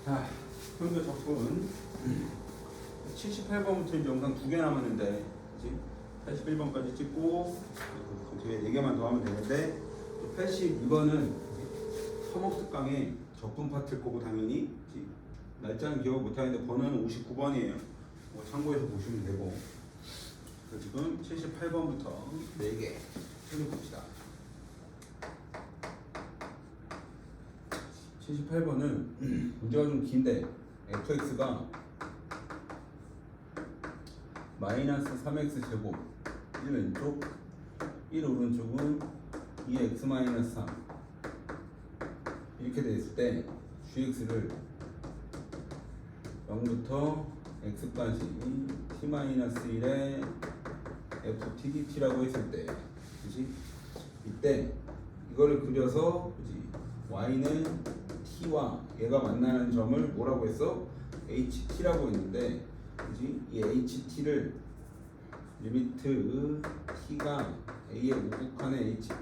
자, 현재 접근 78번부터 이제 영상 2개 남았는데, 그치? 81번까지 찍고 뒤에 4개만 더 하면 되는데, 82번은 서먹특 강의 접근 파트일 거고 당연히, 그치? 날짜는 기억 못하는데 번호는 59번이에요. 뭐 참고해서 보시면 되고. 그래서 지금 78번부터 4개 해봅시다. 78번은 문제가 좀 긴데 fx가 마이너스 3x 제곱 1 왼쪽 1 오른쪽은 2x 마이너스 3 이렇게 돼 있을 때 gx를 0부터 x까지 t 마이너스 1에 ft dt라고 했을 때, 그치? 이때 이거를 그려서, 그치? y는 t와 얘가 만나는 점을 뭐라고 했어? ht라고 했는데, 그치? 이 ht를 리미트 t가 a의 우극한의 ht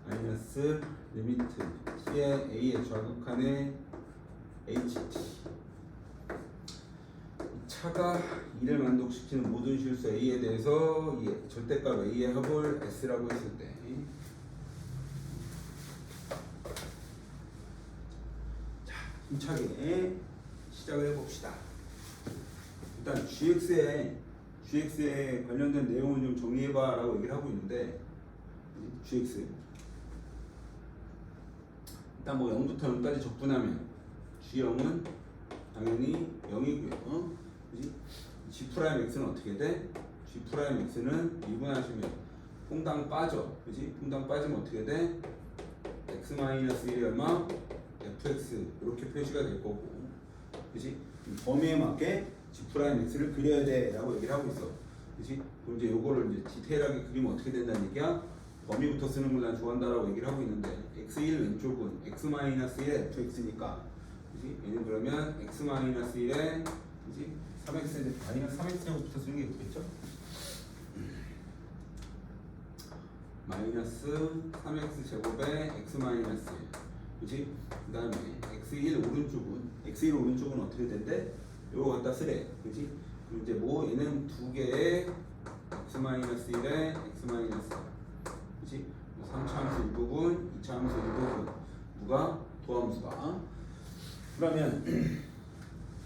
마이너스 리미트 t의 a의 좌극한의 ht, 차가 2를 만족시키는 모든 실수 a에 대해서 이 절대값 a의 합을 s라고 했을 때, 자, 힘차게 시작을 해봅시다. 일단 gx에 관련된 내용을 좀 정리해봐 라고 얘기를 하고 있는데, gx 일단 뭐 0부터 0까지 적분하면 g0은 당연히 0이고요. 그지? g'x는 어떻게 돼? g'x는 미분하시면 퐁당 빠져. 그지? 퐁당 빠지면 어떻게 돼? x-1이 얼마? fx 이렇게 표시가 될 거고. 그지? 범위에 맞게 g'x를 그려야 돼 라고 얘기를 하고 있어. 그지? 그럼 이제 요거를 이제 디테일하게 그리면 어떻게 된다는 얘기야? 범위부터 쓰는 걸 난 좋아한다라고 얘기를 하고 있는데, x1 왼쪽은 x-1의 fx니까, 그지? 얘는 그러면 x-1에, 그지? 3x 마이너스 3x제곱부터 쓰는 게 좋겠죠? 마이너스 3x 제곱에 x 마이너스 1, 그지? 그 다음에 x1 오른쪽은 어떻게 된대? 요거 갖다 쓰래, 그지? 그럼 이제 뭐 얘는 두 개의 x 마이너스 1에 x 마이너스 1, 그지? 3차 함수 일부분, 2차 함수 일부분, 누가? 도함수가. 그러면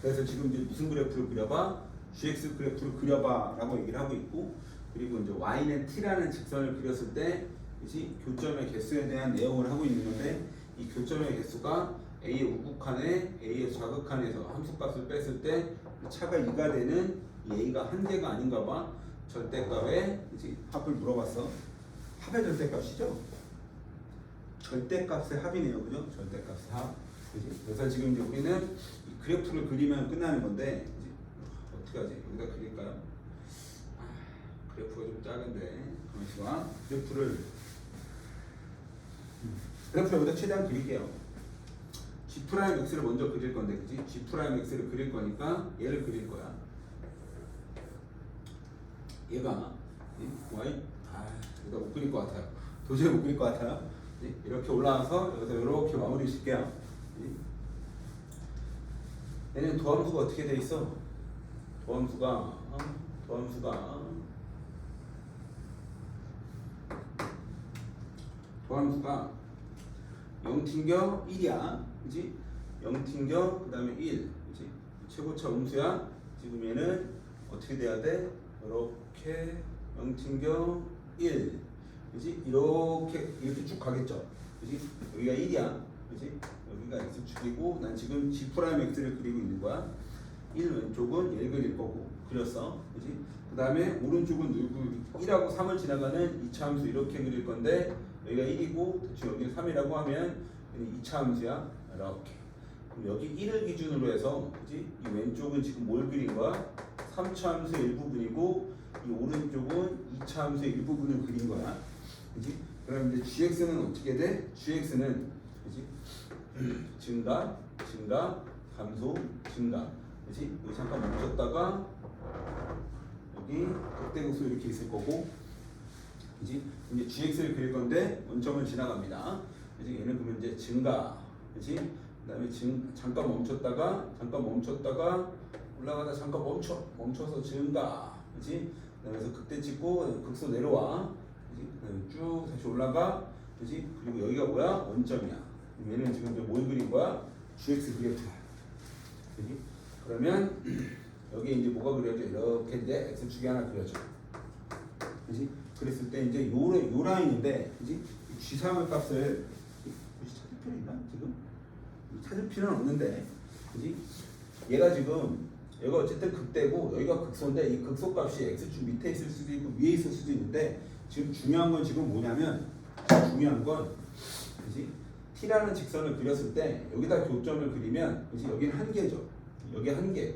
그래서 지금 이제 무슨 그래프를 그려봐? gx 그래프를 그려봐 라고 얘기를 하고 있고, 그리고 이제 y는 t라는 직선을 그렸을 때, 그치? 교점의 개수에 대한 내용을 하고 있는 건데, 이 교점의 개수가 a의 우극한에 a의 좌극한에서 함수값을 뺐을 때 차가 2가 되는 이 a가 한 개가 아닌가 봐. 절대값의, 그치? 합을 물어봤어. 합의 절대값이죠? 절대값의 합이네요, 그죠? 절대값의 합. 그치? 그래서 지금 이제 우리는 이 그래프를 그리면 끝나는 건데, 그치? 어떻게 하지? 여기다 그릴까요? 그래프가 좀 작은데, 잠시만. 그래프를 여기다 최대한 그릴게요. g'x를 먼저 그릴 건데, 그치? g'x를 그릴 거니까 얘를 그릴 거야. 얘가 y, 여기다 못 그릴 것 같아요. 도저히 못 그릴 것 같아요. 이렇게 올라와서 여기서 이렇게 마무리 짓게요. 얘는 도함수가 어떻게 돼 있어? 도함수가 0 튕겨 1이야, 그지? 0 튕겨 그 다음에 1, 그지? 최고차 음수야. 지금 얘는 어떻게 돼야 돼? 이렇게 0 튕겨 1, 그지? 이렇게 쭉 가겠죠, 그지? 여기가 1이야, 그지? 여기가 x축이고, 난 지금 g'x를 그리고 있는 거야. 1 왼쪽은 얘를 그릴 거고, 그렸어, 그지? 그 다음에 오른쪽은 누구? 1하고 3을 지나가는 2차 함수 이렇게 그릴 건데, 여기가 1이고, 대충 여기는 3이라고 하면 여기는 2차 함수야. 이렇게. 그럼 여기 1을 기준으로 해서, 그지? 이 왼쪽은 지금 뭘 그린 거야? 3차 함수의 일부분이고, 이 오른쪽은 2차 함수의 일부분을 그린 거야. 그지? 그럼 이제 gx는 어떻게 돼? gx는, 그지? 증가, 감소, 증가. 그지? 여기 잠깐 멈췄다가, 여기 극대극소 이렇게 있을 거고, 그지? 이제 gx를 그릴 건데 원점을 지나갑니다. 그지? 얘는 그러면 이제 증가, 그지? 그 다음에 잠깐 멈췄다가 올라가다 잠깐 멈춰서 증가, 그렇지? 그래서 그때 찍고 극소 내려와, 그렇지? 그다음에 쭉 다시 올라가, 그렇지? 그리고 여기가 뭐야? 원점이야. 얘는 지금 뭘 그린 거야? GX 그래프야. 그렇지? 그러면 여기 이제 뭐가 그려져? 이렇게 이제 X축이 하나 그려져. 그렇지? 그랬을 때 이제 요 라인인데, 그렇지? G3의 값을 굳이 찾을 필요 있나? 지금? 찾을 필요는 없는데, 그렇지? 얘가 어쨌든 극대고 여기가 극소인데 이 극소 값이 X축 밑에 있을 수도 있고 위에 있을 수도 있는데 지금 중요한 건 지금 뭐냐면 그렇지? T라는 직선을 그렸을 때 여기다 교점을 그리면 그렇지? 여기는 한 개죠. 여기 한 개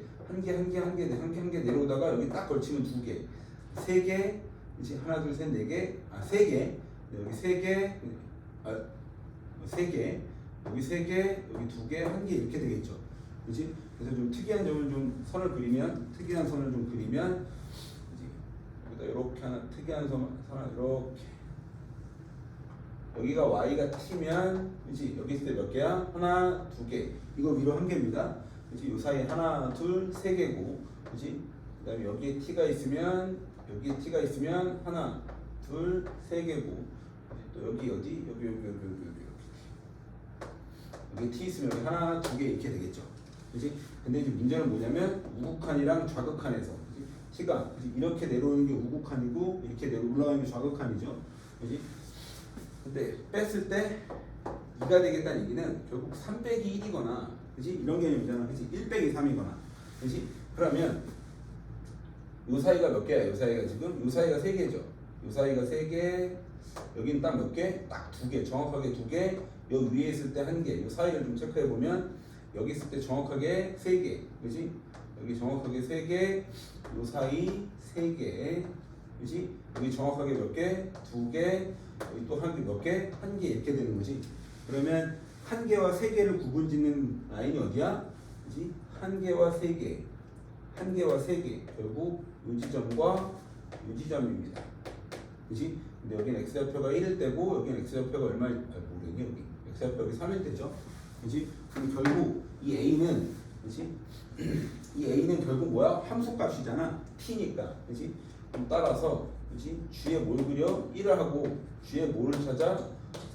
내려오다가 여기 딱 걸치면 두 개, 세 개, 그렇지? 하나, 둘, 셋, 네 개, 세 개, 여기 세 개, 세 개, 여기 세 개, 여기 두 개, 한 개 이렇게 되겠죠. 그렇지? 그래서 좀 특이한 점을 좀 특이한 선을 좀 그리면, 그지? 여기다 이렇게 하나 특이한 선을 이렇게. 여기가 y가 t면, 그렇지? 여기 있을 때 몇 개야? 하나, 두 개. 이거 위로 한 개입니다. 그렇지? 요 사이에 하나, 둘, 세 개고, 그렇지? 그다음에 여기에 t가 있으면 하나, 둘, 세 개고, 또 여기 어디? 여기 t 있으면 여기 하나, 두 개 이렇게 되겠죠. 그렇지? 근데 이제 문제는 뭐냐면 우극한이랑 좌극한에서 t가 이렇게 내려오는 게 우극한이고 이렇게 올라가는 게 좌극한이죠. 그렇지? 근데 뺐을 때 2가 되겠다는 얘기는 결국 3 빼기 1이거나, 그렇지? 이런 개념이잖아. 그렇지? 1 빼기 3이거나. 그렇지? 그러면 요 사이가 몇 개야? 요 사이가 지금 요 사이가 3개죠. 요 사이가 3개. 여기는 딱 몇 개? 딱 2개. 정확하게 2개. 여기 위에 있을 때 1개. 요 사이를 좀 체크해 보면 여기 있을 때 정확하게 3개, 그렇지? 여기 정확하게 3개, 요 사이 3개, 그렇지? 여기 정확하게 몇 개? 2개, 여기 또 한 개 몇 개? 1개 이렇게 되는 거지. 그러면 1개와 3개를 구분짓는 라인이 어디야? 그렇지? 1개와 3개, 1개와 3개, 결국 요 지점과 요 지점입니다. 그렇지? 근데 여기는 x좌표가 1일 때고 여기는 x좌표가 얼마일 모르겠니? 여기 x좌표가 3일 때죠. 그렇지? 그럼 결국 이 a는, 그렇지? 이 a는 결국 뭐야? 함수값이잖아. t니까, 그렇지? 그럼 따라서, 그렇지? g에 뭘 그려? 1을 하고 g에 뭐를 찾아?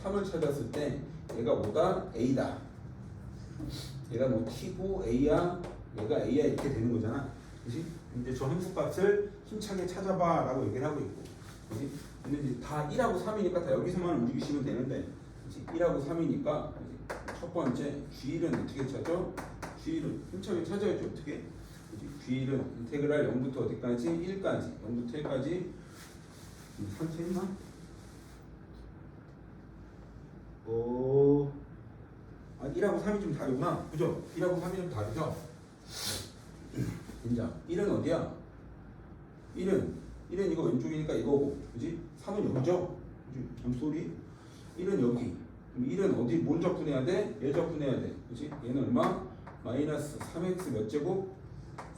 3을 찾았을 때 얘가 뭐다? a다. 얘가 뭐 t고 a야, 얘가 a야 이렇게 되는 거잖아. 그렇지? 이제 저 함수값을 힘차게 찾아봐라고 얘기를 하고 있고, 그렇지? 근데 이제 다 1하고 3이니까 다 여기서만 움직이시면 되는데, 그렇지? 1하고 3이니까 첫 번째 G1은 어떻게 찾죠? G1은 힘차게 찾아야죠. 어떻게? G1은 인테그랄 0부터 어디까지? 1까지. 0부터 1까지. 상체 있나? 1하고 3이 좀 다르구나. 그죠? 1하고 3이 좀 다르죠? 인정. 1은 어디야? 1은 이거 왼쪽이니까 이거고, 그지? 3은 여기죠? 그지? 잠소리? 1은 여기. 그럼 1은 어디, 뭘 적분해야 돼? 얘 적분해야 돼. 그지? 얘는 얼마? 마이너스 3x 몇 제곱?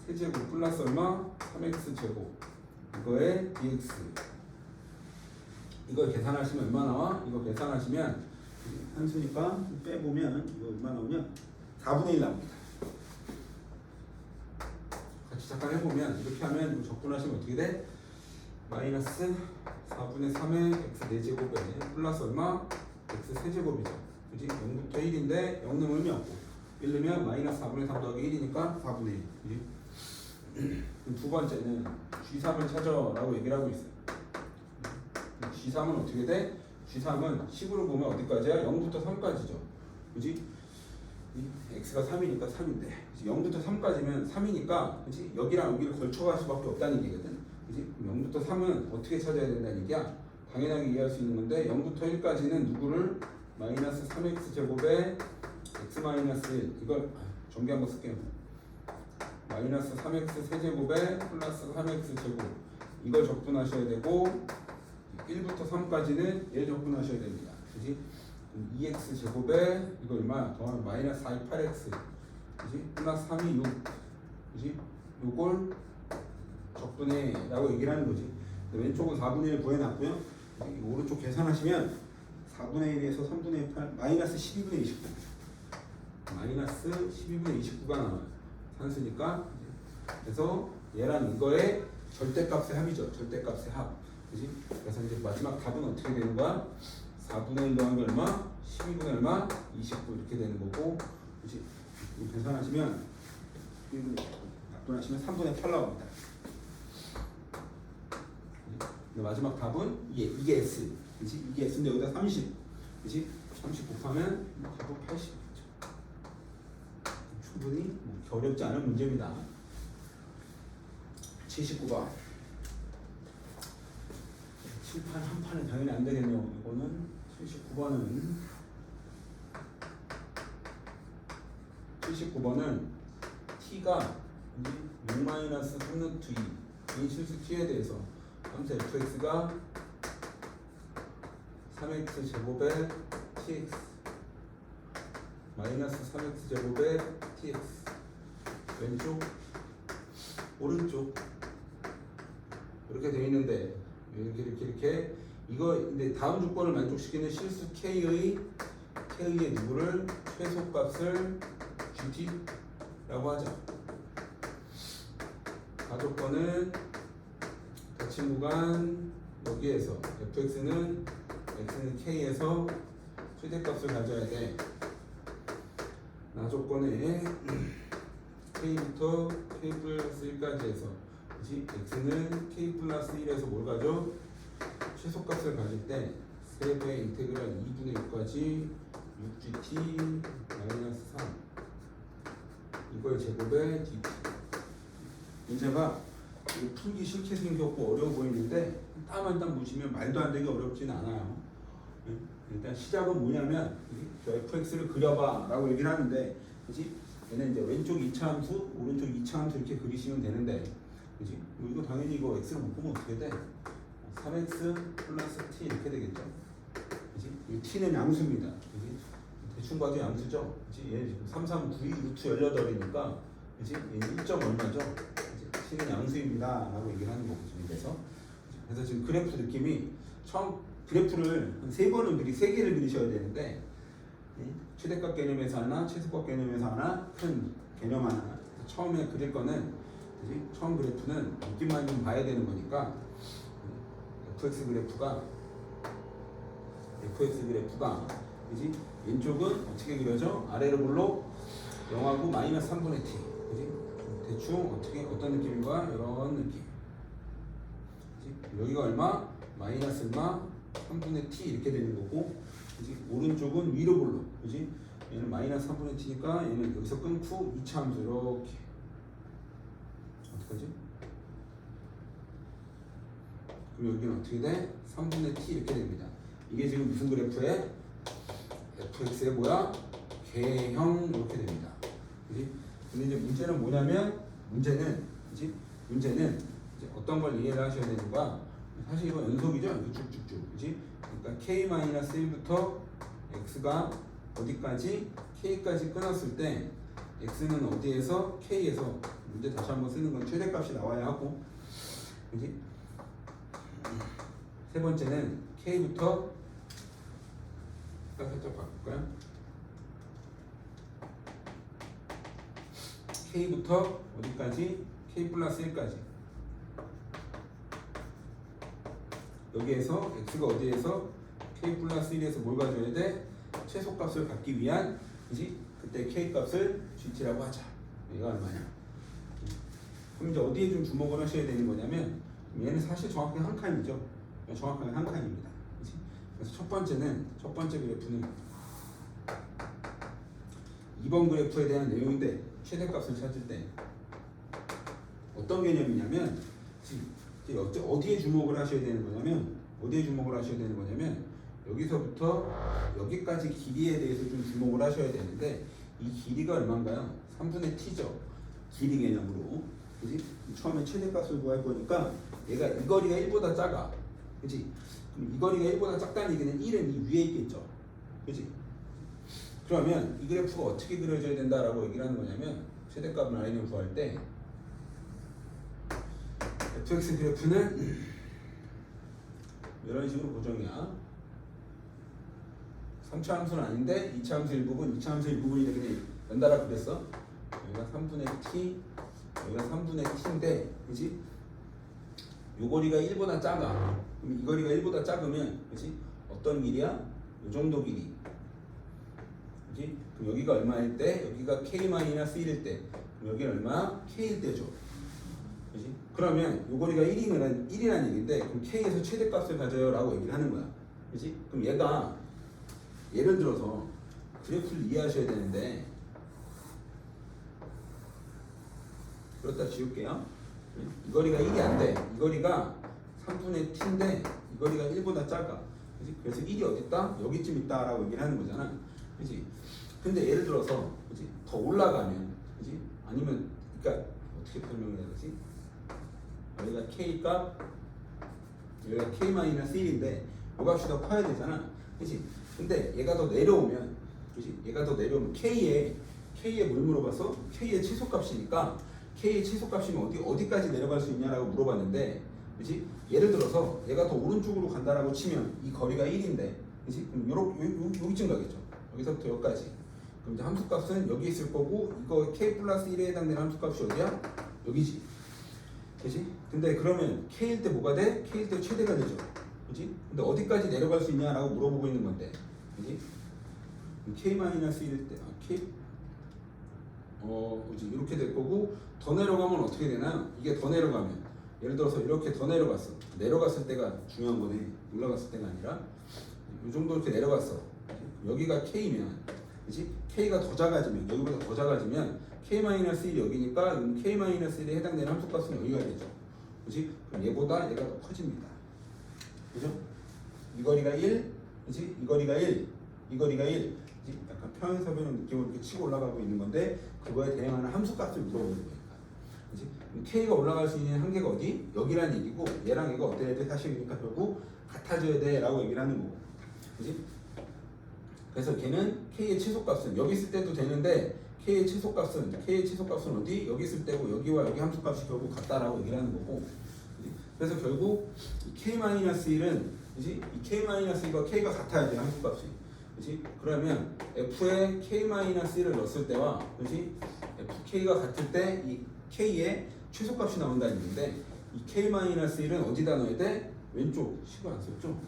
세제곱 플러스 얼마? 3x 제곱. 이거에 dx. 이거 계산하시면 얼마 나와? 이거 계산하시면 한수니까 빼보면 이거 얼마 나오냐? 4분의 1 나옵니다. 같이 잠깐 해보면 이렇게 하면 적분하시면 어떻게 돼? 마이너스 4분의 3의 x 4제곱에 플러스 얼마? x 세제곱이죠. 그지? 0부터 1인데 0는 의미 없고 1 넣으면 마이너스 4분의 3 더하기 1이니까 4분의 1. 그지? 두 번째는 G3을 찾아라고 얘기를 하고 있어요. G3은 어떻게 돼? G3은 식으로 보면 어디까지야? 0부터 3까지죠. 그지? x가 3이니까 3인데 0부터 3까지면 3이니까 그지? 여기랑 여기를 걸쳐갈 수밖에 없다는 얘기거든. 그지? 0부터 3은 어떻게 찾아야 된다는 얘기야? 당연하게 이해할 수 있는 건데 0부터 1까지는 누구를? 마이너스 3x 제곱에 x 마이너스 1 이걸 정비한 거 쓸게요. 마이너스 3x 세제곱에 플러스 3x 제곱 이걸 적분하셔야 되고 1부터 3까지는 얘 적분하셔야 됩니다. 그지? 2x 제곱에 이거 얼마? 더하면 마이너스 4이 8x 그지? 플러스 3이 6 그지? 요걸 적분해 라고 얘기를 하는 거지. 왼쪽은 4분의 1 구해놨고요. 오른쪽 계산하시면 4분의 1에서 3분의 8 마이너스 12분의 29 마이너스 12분의 29가 나와요. 산수니까. 그래서 얘랑 이거의 절대값의 합이죠. 절대값의 합. 그지? 그래서 이제 마지막 답은 어떻게 되는 거야? 4분의 1 더한 게 얼마? 12분의 얼마? 29 이렇게 되는 거고. 그지? 계산하시면 약분하시면 3분의 8 나옵니다. 마지막 답은 이게 S. 그지? 이게 S인데 여기다 30. 그지? 30 곱하면 답은 80. 충분히 어렵지 않은 문제입니다. 79번. 칠판 한 판에 당연히 안 되겠네요. 이거는 79번은 t가 6-3루트 2 이 실수 t에 대해서 함수 fx가 3x 제곱의 tx 마이너스 3x 제곱의 tx 왼쪽 오른쪽 이렇게 되어 있는데 이렇게 이거 근데 다음 조건을 만족시키는 실수 k의 누구를 최소값을 gt라고 하자. 가조건은 닫힌 구간 여기에서 fx는 x는 k에서 최대값을 가져야 돼. 나조건에 k부터 k 플러스 1까지 해서 그치? x는 k 플러스 1에서 뭘 가져? 최소값을 가질 때 3배의 인테그랄 2분의 6까지 6gt 마이너스 3 이거의 제곱에 dt. 문제가 풀기 싫게 생겼고 어려워 보이는데 딱 한 딱 보시면 말도 안 되게 어렵진 않아요. 일단 시작은 뭐냐면 저 fx를 그려봐 라고 얘기를 하는데 그치? 얘는 이제 왼쪽 2차 함수 오른쪽 2차 함수 이렇게 그리시면 되는데 그치? 이거 당연히 이거 x를 못 보면 어떻게 돼? 3x 플러스 t 이렇게 되겠죠. 그치? 이 t는 양수입니다. 그치? 대충 봐도 양수죠. 그치? 얘 지금 3, 3, 9, 2 루트 18이니까 그치? 얘는 1점 얼마죠? 그치? t는 양수입니다 라고 얘기를 하는 거거든요. 그래서 지금 그래프 느낌이 처음 그래프를 한 3번은 3개를 그리셔야 되는데 최대값 개념에서 하나, 최소값 개념에서 하나, 큰 개념 하나. 그래서 처음에 그릴 거는 그치? 처음 그래프는 느낌만 좀 봐야 되는 거니까 fx 그래프가 그지? 왼쪽은 어떻게 그려져? 아래로 볼록 0하고 마이너스 3분의 t. 그지? 대충 어떤 느낌인가? 이런 느낌. 그지? 여기가 얼마? 마이너스 얼마? 3분의 t 이렇게 되는 거고, 그지? 오른쪽은 위로 볼록. 그지? 얘는 마이너스 3분의 t니까 얘는 여기서 끊고 2차 함수 이렇게. 어떡하지? 그리고 여기는 어떻게 돼? 3분의 t 이렇게 됩니다. 이게 지금 무슨 그래프에? fx의 뭐야? 개형 이렇게 됩니다. 그지? 근데 이제 문제는 뭐냐면 문제는 이제 어떤 걸 이해를 하셔야 되는 거야. 사실 이거 연속이죠. 이거 쭉쭉쭉. 그지? 그러니까 k-1부터 x가 어디까지? k까지 끊었을 때 x는 어디에서? k에서 문제 다시 한번 쓰는 건 최대값이 나와야 하고. 그지? 세 번째는 k부터 살짝 바꿀까요? k부터 어디까지? k 플러스 1까지. 여기에서 x가 어디에서? k 플러스 1에서 뭘 가져야 돼? 최소값을 갖기 위한, 그지? 그때 k 값을 gt라고 하자. 얘가 얼마냐? 그럼 이제 어디에 좀 주목을 하셔야 되는 거냐면 얘는 사실 정확히 한 칸이죠. 정확하게 한 칸입니다. 그치? 그래서 첫 번째 그래프는 2번 그래프에 대한 내용인데 최대값을 찾을 때 어떤 개념이냐면 어디에 주목을 하셔야 되는 거냐면 여기서부터 여기까지 길이에 대해서 좀 주목을 하셔야 되는데 이 길이가 얼마인가요? 3분의 t죠. 길이 개념으로. 그치? 처음에 최대값을 구할 거니까 얘가 이 거리가 1보다 작아. 그치? 그럼 이 거리가 1보다 작다는 얘기는 1은 이 위에 있겠죠. 그치? 그러면 이 그래프가 어떻게 그려져야 된다라고 얘기를 하는 거냐면 최대값을 라인을 구할 때 fx 그래프는 이런 식으로 고정이야. 3차 함수는 아닌데 2차 함수 일부분, 2차 함수 일부분이 되게 연달아 그랬어. 여기가 3분의 t, 여기가 3분의 t인데, 그지? 요 거리가 1보다 작아. 그럼 이 거리가 1보다 작으면, 그지? 어떤 길이야? 요 정도 길이. 그지? 그럼 여기가 얼마일 때? 여기가 k-1일 때. 그럼 여기는 얼마? k일 때죠. 그지? 그러면 요 거리가 1이란 얘기인데, 그럼 k에서 최대값을 가져요 라고 얘기를 하는 거야. 그지? 그럼 얘가, 예를 들어서, 그래프를 이해하셔야 되는데, 그렇다 지울게요. 이 거리가 1이 안 돼. 이 거리가 3분의 t인데 이 거리가 1보다 작아. 그치? 그래서 1이 어디 있다? 여기쯤 있다라고 얘기를 하는 거잖아. 그치? 근데 예를 들어서 그치? 더 올라가면 그치? 아니면 그러니까 어떻게 설명해야 되지? 여기가 k 값 여기가 k-1인데 이 값이 더 커야 되잖아. 그치? 근데 얘가 더 내려오면 그치? 얘가 더 내려오면 k에 뭘 물어봤어? k의 최소값이니까 k의 최소값이면 어디까지 내려갈 수 있냐라고 물어봤는데, 그렇지? 예를 들어서 얘가 더 오른쪽으로 간다라고 치면 이 거리가 1인데, 그렇지? 그럼 여기쯤 가겠죠. 여기서부터 여기까지. 그럼 이제 함수값은 여기 있을 거고, 이거 k 플러스 1에 해당되는 함수값이 어디야? 여기지. 그렇지? 근데 그러면 k일 때 뭐가 돼? k일 때 최대가 되죠. 그렇지? 근데 어디까지 내려갈 수 있냐라고 물어보고 있는 건데, 그렇지? k-1일 때, 그치? 이렇게 될 거고, 더 내려가면 어떻게 되나요? 이게 더 내려가면 예를 들어서 이렇게 더 내려갔을 때가 중요한 거네. 올라갔을 때가 아니라 이 정도 이렇게 내려갔어. 여기가 k면 그치? k가 더 작아지면 여기보다 더 작아지면 k-1이 여기니까 k-1에 해당되는 함수값은 여기가 되죠. 그치? 그럼 얘보다 얘가 더 커집니다. 그죠? 이 거리가 1, 그치? 이 거리가 1, 이 거리가 1. 약간 평행사변형 느낌으로 이렇게 치고 올라가고 있는 건데, 그거에 대응하는 함수값을 물어보는 거니까. 그치? k가 올라갈 수 있는 한계가 어디? 여기란 얘기고, 얘랑 얘가 어때야 돼? 사실이니까 결국 같아져야 돼 라고 얘기를 하는 거고. 그치? 그래서 걔는 k의 최소값은 여기 있을 때도 되는데, k의 최소값은 어디? 여기 있을 때고, 여기와 여기 함수값이 결국 같다라고 얘기를 하는 거고. 그치? 그래서 결국 이 k-1은 그치? 이 k-1과 k가 같아야 돼, 함수값이. 그치? 그러면 f에 k-1을 넣었을 때와 그치? fk가 같을 때 이 k의 최소값이 나온다는 얘기인데, 이 k-1은 어디다 넣어야 돼? 왼쪽. 식을 안 썼죠?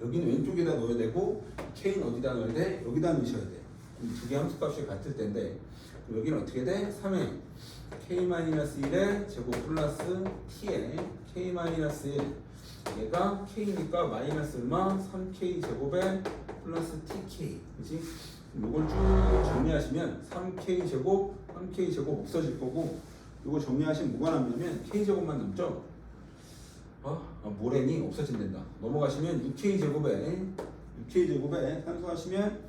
여기는 왼쪽에다 넣어야 되고, k는 어디다 넣어야 돼? 여기다 넣으셔야 돼. 두 개 함수값이 같을 텐데, 그럼 여기는 어떻게 돼? 3에 k-1의 제곱 플러스 t에 k-1 얘가 k니까 마이너스 얼마? 3k 제곱에 플러스 tk. 그치? 이걸 쭉 정리하시면 3k 제곱 없어질 거고, 이거 정리하시면 뭐가 남냐면 k 제곱만 남죠? 뭐래니? 없어진단다. 넘어가시면 6k 제곱에 산수하시면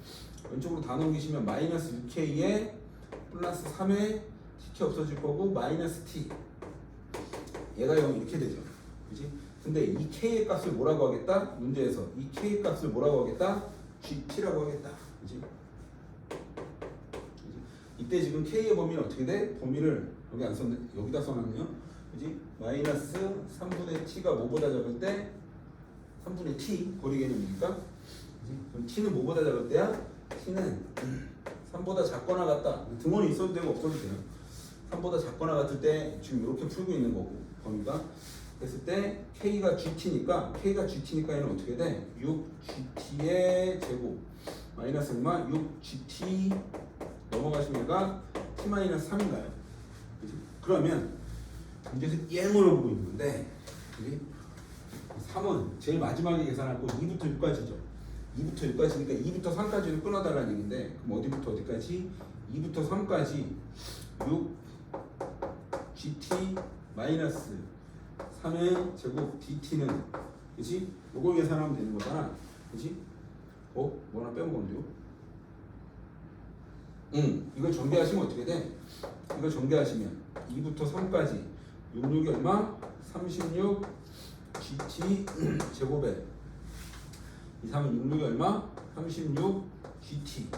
왼쪽으로 다 넘기시면 마이너스 6k에 플러스 3에 tk 없어질 거고, 마이너스 t. 얘가 0 이렇게 되죠. 그치? 근데 이 k의 값을 뭐라고 하겠다? 문제에서 이 k의 값을 뭐라고 하겠다? gt라고 하겠다. 그치? 이때 지금 k의 범위는 어떻게 돼? 범위를 여기 안 썼네. 여기다 써놨네요. 그치? 마이너스 3분의 t가 뭐보다 작을 때? 3분의 t 거리 개념이니까. 그치? 그럼 t는 뭐보다 작을 때야? t는 3보다 작거나 같다. 등원이 있어도 되고 없어도 돼요. 3보다 작거나 같을 때 지금 이렇게 풀고 있는 거고, 범위가. 그랬을 때 k가 gt니까 얘는 어떻게 돼? 6gt의 제곱 마이너스 얼마? 6gt 넘어가시면 얘가 t-3인가요? 그치? 그러면 문제에서 얘 물어보고 있는데, 그치? 3은 제일 마지막에 계산할 거 2부터 6까지죠. 2부터 6까지니까 2부터 3까지를 끊어달라는 얘기인데, 그럼 어디부터 어디까지? 2부터 3까지 6gt 마이너스 3의 제곱 dt는 그치? 요걸 계산하면 되는 거잖아. 그치? 뭐 하나 빼먹었는데요? 이걸 전개하시면 어떻게 돼? 이걸 전개하시면 2부터 3까지 66이 얼마? 36 gt 제곱에 이 3은 66이 얼마? 36 gt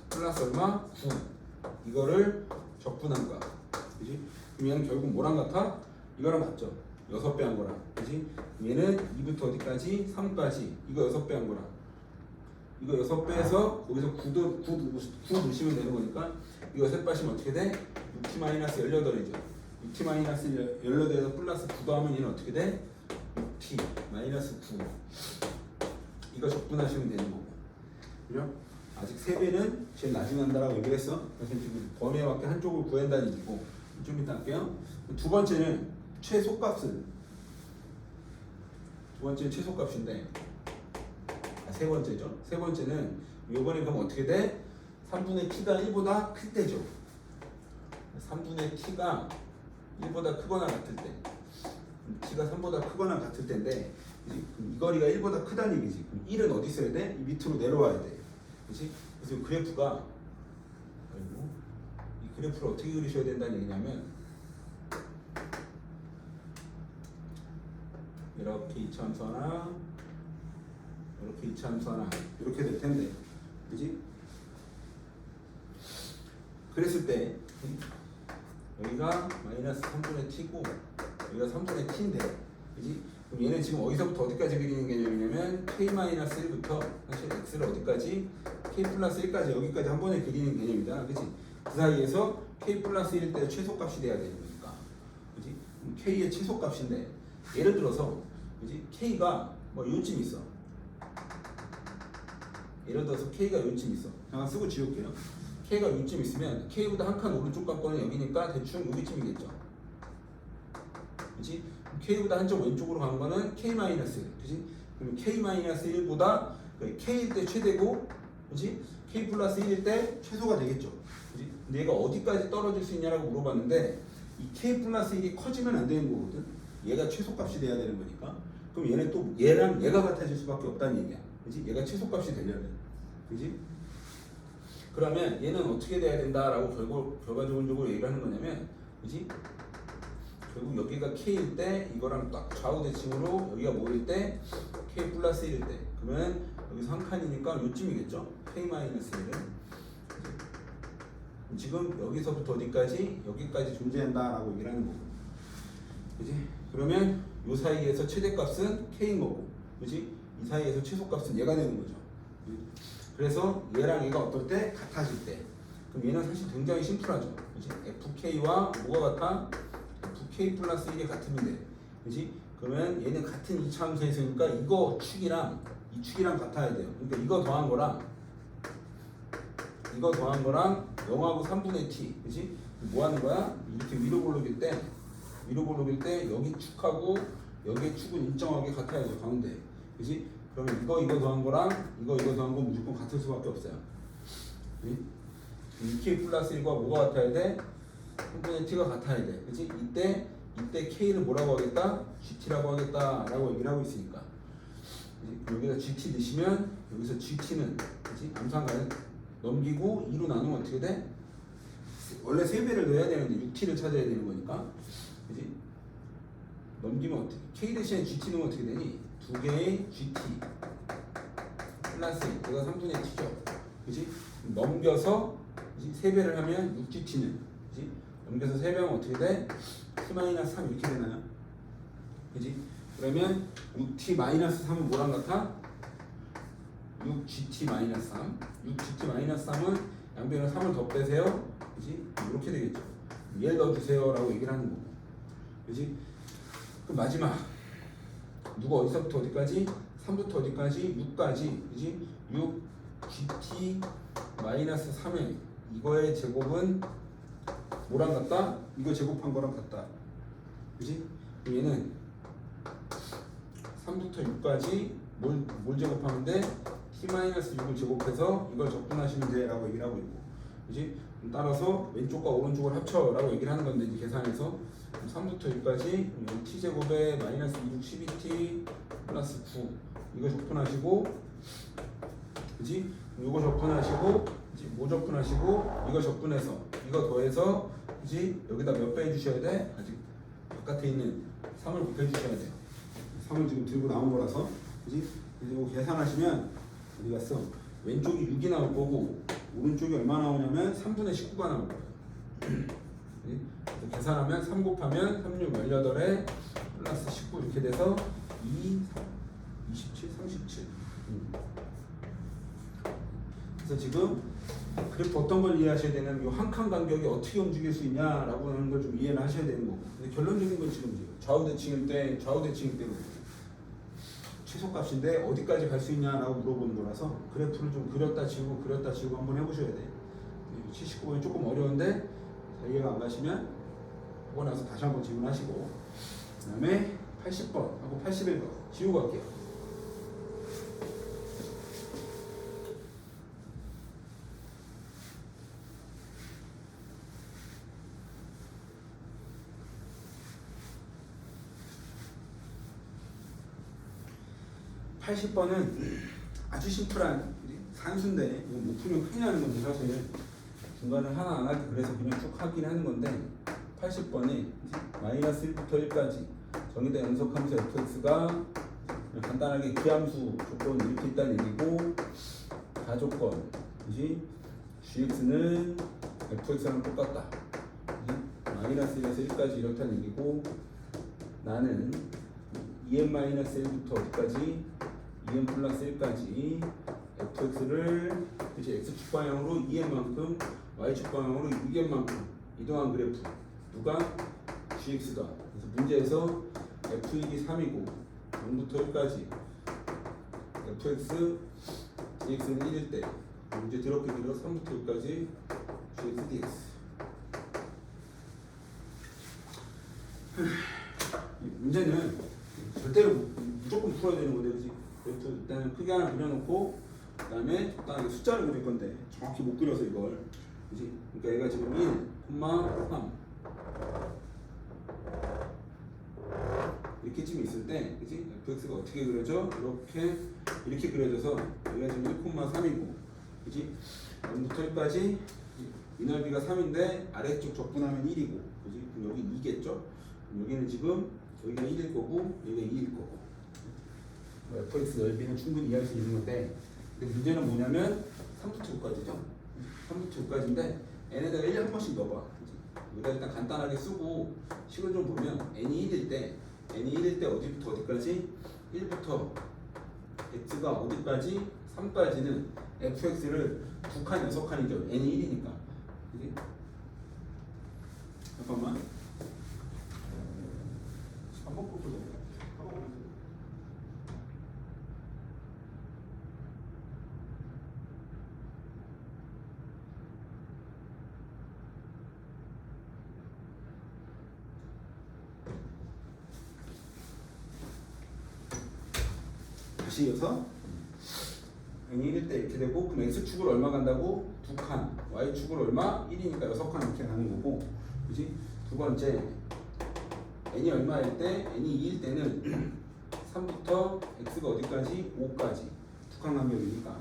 플러스 얼마? 9. 이거를 적분한 거야. 그치? 그럼 얘는 결국 뭐랑 같아? 이거랑 같죠. 6배 한 거랑. 그치? 얘는 2부터 어디까지? 3까지. 이거 6배 한 거랑. 이거 6 빼서 거기서 9 넣으시면 되는 거니까 이거 3 빠시면 어떻게 돼? 6t-18이죠. 6t-18에서 플러스 9 더하면 얘는 어떻게 돼? 6t-9 이거 적분하시면 되는 거고. 그죠? 아직 3배는 제일 나중에 한다라고 얘기를 했어. 그래서 지금 범위에 맞게 한쪽을 구한다는 얘기고. 좀 이따 할게요. 두 번째는 최소값을. 두 번째는 최소값인데 세 번째죠. 세 번째는 요번에 그럼 어떻게 돼? 3분의 t가 1보다 클 때죠. 3분의 t가 1보다 크거나 같을 때 t가 3보다 크거나 같을 때인데 이 거리가 1보다 크다는 얘기지. 그럼 1은 어디 있어야 돼? 이 밑으로 내려와야 돼. 그렇지? 그래서 그래프가 이 그래프를 어떻게 그리셔야 된다는 얘기냐면 이렇게 이차함수 하나 이렇게 이차함수 하나 이렇게 될 텐데 그지? 그랬을 때 여기가 마이너스 3분의 t고 여기가 3분의 t인데 그지? 그럼 얘는 지금 어디서부터 어디까지 그리는 개념이냐면 k-1부터 사실 x를 어디까지? k 플러스 1까지 여기까지 한 번에 그리는 개념이다. 그지? 그 사이에서 k 플러스 1일 때 최소값이 돼야 되는 거니까 그지? k의 최소값인데 예를 들어서 그지? k가 뭐 요쯤 있어. 예를 들어서 k가 요쯤 있어. 잠깐 쓰고 지울게요. k가 요쯤 있으면 k보다 한 칸 오른쪽 값권은 여기니까 대충 여기쯤이겠죠. 그지? k보다 한쪽 왼쪽으로 가는 거는 k-1, 그지? 그럼 k-1보다 k일 때 최대고, 그지? k 플러스 1일 때 최소가 되겠죠. 그지? 근데 얘가 어디까지 떨어질 수 있냐라고 물어봤는데 이 k 플러스 1이 커지면 안 되는 거거든. 얘가 최소값이 돼야 되는 거니까. 그럼 얘는 또 얘랑 얘가 같아질 수밖에 없다는 얘기야. 그지? 얘가 최소값이 되려면, 그지? 그러면 얘는 어떻게 돼야 된다라고 결과적으로 얘기를 하는 거냐면, 그지? 결국 여기가 k일 때 이거랑 딱 좌우 대칭으로 여기가 뭐일 때 k 플러스 1일 때 그러면 여기서 한 칸이니까 요쯤이겠죠. k-1은 지금 여기서부터 어디까지? 여기까지 존재한다라고 얘기를 하는 거고, 그지? 그러면 요 사이에서 최대값은 k인 거고, 그지? 이 사이에서 최소값은 얘가 되는 거죠. 그래서 얘랑 얘가 어떨 때? 같아질 때. 그럼 얘는 사실 굉장히 심플하죠. 그지? fk와 뭐가 같아? fk 플러스 1이 같으면 돼. 그지? 그러면 얘는 같은 이차함수에서니까 이거 축이랑 이 축이랑 같아야 돼요. 그러니까 이거 더한 거랑 0하고 3분의 t. 그지? 뭐 하는 거야? 이렇게 위로 볼록일 때 여기 축하고 여기 축은 일정하게 같아야죠. 가운데. 그지? 그러면 이거 더한 거랑 이거 더한 건 무조건 같을 수밖에 없어요. 그지? 2k 플러스 1과 뭐가 같아야 돼? 3분의 t가 같아야 돼. 그치? 이때 k를 뭐라고 하겠다? gt라고 하겠다라고 얘기를 하고 있으니까. 그치? 여기다 gt 넣으시면 여기서 gt는 그치? 암산가를 넘기고 2로 나누면 어떻게 돼? 원래 3배를 넣어야 되는데 6t를 찾아야 되는 거니까. 그치? 넘기면 어떻게? k 대신에 gt 넣으면 어떻게 되니? 2개의 gt 플러스 이거 3분의 t죠. 그치? 넘겨서 3배를 하면 6gt는 그치? 넘겨서 3배하면 어떻게 돼? t-3 이렇게 되나요? 그지? 그러면 6t-3은 뭐랑 같아? 6gt-3 6gt-3은 양변에 3을 더 빼세요. 그지? 이렇게 되겠죠. 얘를 넣어주세요 라고 얘기를 하는 거고, 그지? 그럼 마지막 누가 어디서부터 어디까지? 3부터 어디까지? 6까지. 그지? 6gt-3의 이거의 제곱은 뭐랑 같다? 이거 제곱한 거랑 같다. 그지? 그럼 얘는 3부터 6까지 뭘 제곱하면 돼? t-6을 제곱해서 이걸 적분하시면 돼 라고 얘기를 하고 있고, 그지? 따라서 왼쪽과 오른쪽을 합쳐 라고 얘기를 하는 건데 이제 계산해서 3부터 6까지 t제곱에 마이너스 2 12t 플러스 9 이거 적분하시고, 그지? 이거 적분하시고, 그지? 뭐 적분하시고 이거 적분해서 이거 더해서, 그지? 여기다 몇 배 해주셔야 돼? 아직 바깥에 있는 3을 곱해 주셔야 돼요. 3을 지금 들고 나온 거라서, 그지? 그리고 계산하시면 어디 갔어? 왼쪽이 6이 나올 거고 오른쪽이 얼마 나오냐면 3분의 19가 나올 거예요. 그지? 그래서 계산하면 3 곱하면 3, 6, 18에 플러스 19 이렇게 돼서 2, 27, 37. 그래서 지금 그래프 어떤 걸 이해하셔야 되냐면 이 한 칸 간격이 어떻게 움직일 수 있냐라고 하는 걸 좀 이해를 하셔야 되는 거고. 근데 결론적인 건 지금 좌우대칭일 때 최소값인데 어디까지 갈 수 있냐라고 물어보는 거라서 그래프를 좀 그렸다 지우고 한번 해보셔야 돼. 79번이 조금 어려운데 잘 이해가 안 가시면 하고 나서 다시 한번 질문하시고, 그 다음에 80번하고 81번 지우고 갈게요. (80번은) 아주 심플한 산수인데 이거 못 풀면 큰일 나는 건데, 사실 중간에 하나 안 할 때 그래서 그냥 쭉 하긴 하는 건데, 80번이 마이너스 1부터 1까지 정의된 연속함수 fx가 간단하게 기함수 조건 이렇게 있다는 얘기고, 가조건 gx는 fx랑 똑같다, 마이너스 1에서 1까지 이렇다는 얘기고, 나는 2n-1부터 어디까지 2n 플러스 1까지 fx를 x축 방향으로 2n만큼 y축 방향으로 6n만큼 이동한 그래프, 누가? gx가. 그래서 문제에서 f1이 3이고 0부터 1까지 fx gx는 1일 때 문제 더럽게 길어 3부터 1까지 gx dx. 문제는 절대로 무조건 풀어야 되는 건데, 그지? 일단은 크게 하나 그려놓고 그 다음에 적당하게 숫자를 그릴 건데 정확히 못 그려서 이걸, 그지? 그러니까 얘가 지금 1,3 이렇게쯤 있을 때, 그지? fx가 어떻게 그려져? 이렇게 그려져서 얘가 지금 1,3이고, 그지? 0부터 1까지 이 넓이가 3인데 아래쪽 적분하면 1이고, 그지? 그럼 여기 2겠죠? 그럼 여기는 지금 여기가 1일 거고 여기가 2일 거고, fx 넓이는 충분히 이해할 수 있는 건데, 근데 문제는 뭐냐면 3부터 5까지죠? 3부터 5까지인데 n에다가 1을 한 번씩 넣어봐. 여기다 일단 간단하게 쓰고 식을 좀 보면 n이 1일 때 어디부터 어디까지? 1부터 x가 어디까지? 3까지는 fx를 2칸, 6칸이죠. n이 1이니까. 그지? 잠깐만. 한번 보자. 다시 이어서 n이 1일 때 이렇게 되고, 그럼 x축을 얼마 간다고? 2칸, y축을 얼마? 1이니까 6칸 이렇게 가는 거고, 그지? 두 번째, n이 얼마일 때? n이 2일 때는 3부터 x가 어디까지? 5까지 2칸 간격이니까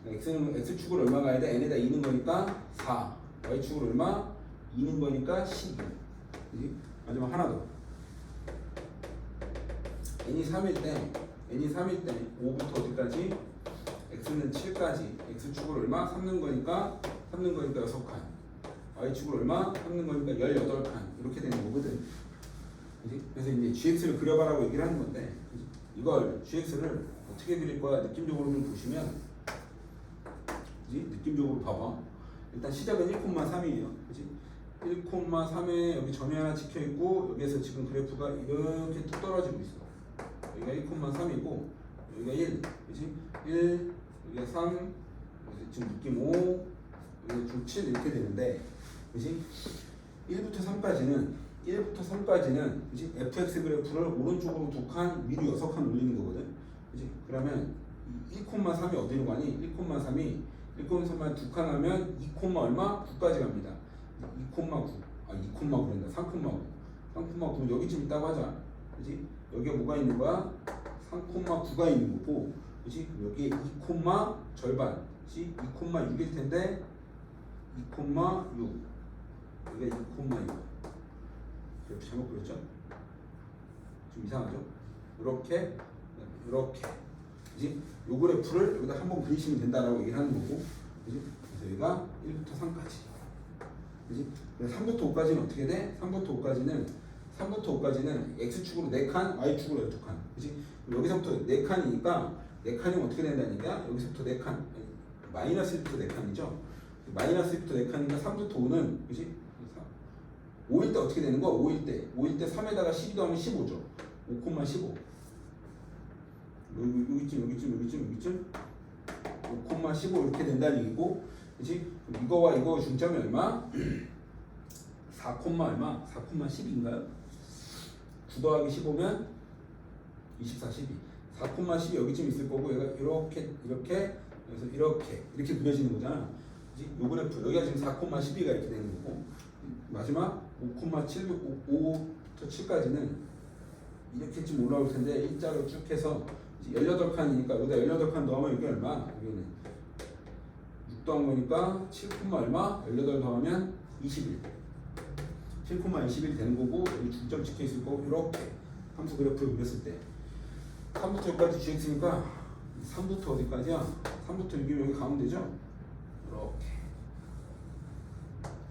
x축을 얼마 가야 돼? n에다 2는 거니까 4, y축을 얼마? 2는 거니까 12. 그지? 마지막 하나 더. n이 3일 때 5부터 어디까지? x는 7까지 x축을 얼마? 3는 거니까 6칸, y축을 얼마? 3는 거니까 18칸 이렇게 되는 거거든. 그치? 그래서 이제 gx를 그려봐라고 얘기를 하는 건데, 그치? 이걸 gx를 어떻게 그릴 거야? 느낌적으로 좀 보시면, 그치? 느낌적으로 봐봐. 일단 시작은 1,3이에요. 그치? 1,3에 여기 점이 하나 찍혀 있고, 여기에서 지금 그래프가 이렇게 뚝 떨어지고 있어. 여기가 1,3이고 여기가 1, 그치? 1, 여기가 3, 지금 느낌 5, 여기가 좀 7 이렇게 되는데, 그치? 1부터 3까지는 그치? fx 그래프를 오른쪽으로 2칸, 위로 6칸 올리는 거거든. 그치? 그러면 1,3이 어디로 가니? 1,3이 2칸 하면 2, 얼마? 9까지 갑니다. 2,9, 2,9란다. 3,9 여기쯤 있다고 하자. 그치? 여기에 뭐가 있는 거야? 3,9가 있는 거고, 그치? 여기에 2, 절반, 그치? 2,6일 텐데 2,6, 여기가 2,6. 이렇게 잘못 그렸죠? 좀 이상하죠? 이렇게, 그치? 요 그래프를 여기다 한번 그리시면 된다라고 얘기를 하는 거고, 그치? 그래서 여기가 1부터 3까지, 그치? 3부터 5까지는 어떻게 돼? 3부터 5까지는 x축으로 4칸, y축으로 12칸, 그치? 여기서부터 4칸이니까 4칸이면 어떻게 된다니까? 여기서부터 4칸 마이너스 1부터 4칸이죠. 마이너스 1부터 4칸이니까 3부터 5는 그지? 5일 때 어떻게 되는 거야? 5일 때 3에다가 12 더하면 15죠. 5,15 여기쯤 5,15 이렇게 된다는 얘기고, 그치? 그럼 이거와 이거 중점이 얼마? 4, 얼마? 4,12인가요? 9 더하기 15면 24, 12 4,12 여기쯤 있을 거고, 얘가 이렇게 그래서 이렇게 그려지는 거잖아. 그치? 요 그래프 여기가 지금 4,12가 이렇게 되는 거고, 마지막 5,7 5부터 7까지는 이렇게쯤 올라올 텐데 일자로 쭉 해서 18칸이니까 여기다 18칸 넣으면 이게 얼마? 여기는 6 더한 거니까 7, 얼마? 18 더하면 21 7,21 되는 거고, 여기 중점 찍혀 있을 거고, 이렇게 함수 그래프를 그렸을 때 3부터 여기까지 gx니까 3부터 어디까지야? 3부터 여기 가면 되죠? 이렇게.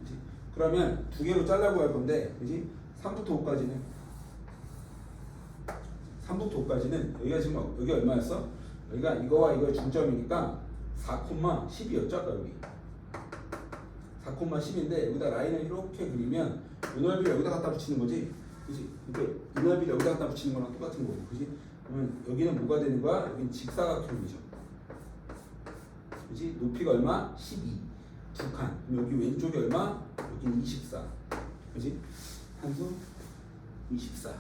그치? 그러면 두 개로 잘라고 할 건데, 그지? 3부터 5까지는 여기가 지금 여기 얼마였어? 여기가 이거와 이거의 중점이니까 4,10이었죠 아까 여기. 4,10인데 여기다 라인을 이렇게 그리면 이 넓이를 여기다 갖다 붙이는 거지, 그지? 그러니까 이 넓이를 여기다 갖다 붙이는 거랑 똑같은 거고, 그지? 그러면 여기는 뭐가 되는 거야? 여기는 직사각형이죠. 그지? 높이가 얼마? 12 두 칸. 그럼 여기 왼쪽이 얼마? 여기는 24. 그지? 함수 24.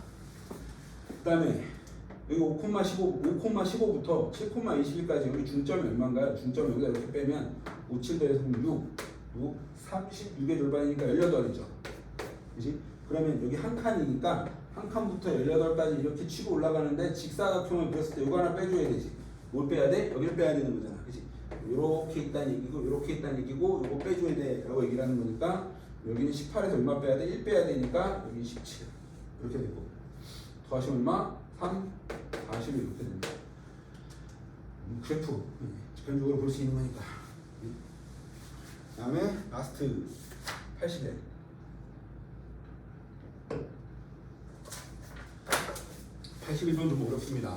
그 다음에 여기 5,15부터 7,21까지 여기 중점이 얼마인가요? 중점 여기다 이렇게 빼면 5, 7 더해서 6, 36의 절반이니까 18이죠. 그지? 그러면 여기 한 칸이니까 한 칸부터 18까지 이렇게 치고 올라가는데 직사각형을 그렸을 때 이거 하나 빼줘야 되지. 뭘 빼야 돼? 여기를 빼야 되는 거잖아. 그지? 요렇게 있다는 얘기고, 요렇게 있다는 얘기고, 요거 빼줘야 돼 라고 얘기를 하는 거니까 여기는 18에서 얼마 빼야 돼? 1 빼야 되니까 여기 17 이렇게 되고, 더하시면 얼마? 3, 40 이렇게 됩니다. 그래프 직관적으로 볼 수 있는 거니까. 그 다음에 라스트 80회 81번도 좀 어렵습니다.